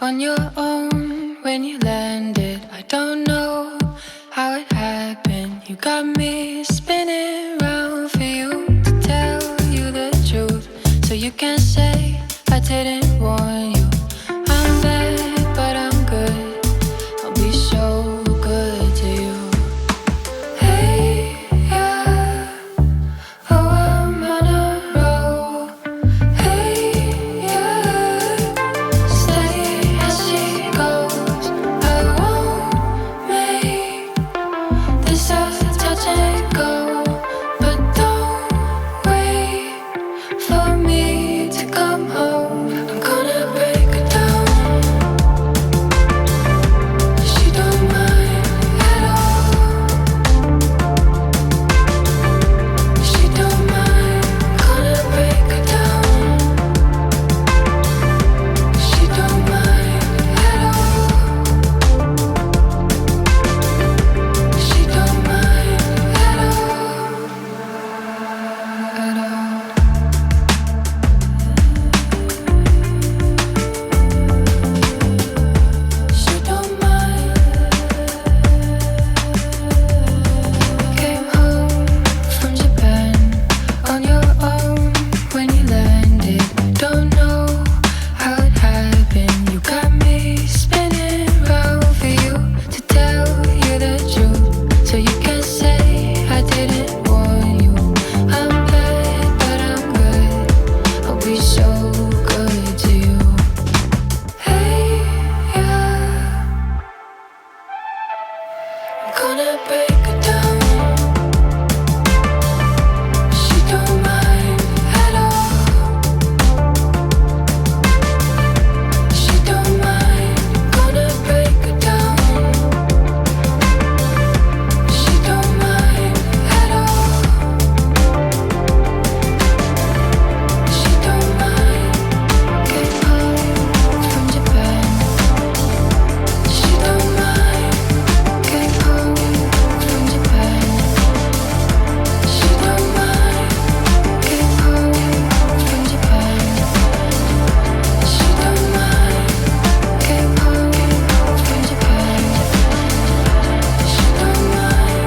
on your own when you landed. I don't know how it happened. You got me spinning round for you to tell you the truth. So you can say I didn't warn you. I'm bad, but I'm good. I'll be so good to you. Hey, yeah. Oh, I'm on a roll. Hey, yeah. Stay as she goes. I won't make this a touch and go, but don't wait for me to come home. I'm gonna break her down. She don't mind at all. She don't mind. Gonna break her down. She don't mind at all. She don't mind at all. At all. She don't mind. Came home from Japan on your own when you landed. Don't know how it happened. You got me spinning round for you to tell you the truth. So you can say I didn't warn you. I'm bad, but I'm good. I'll be so good to you. Hey, yeah. I'm gonna break her down. She don't mind at all. She don't mind. Gonna break her down. She don't mind at all. She don't mind. Came home from Japan. She don't mind. Came home from Japan. She don't mind. Came home from Japan. She don't mind. Came home from Japan. She don't mind.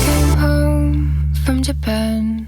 Came home from Japan.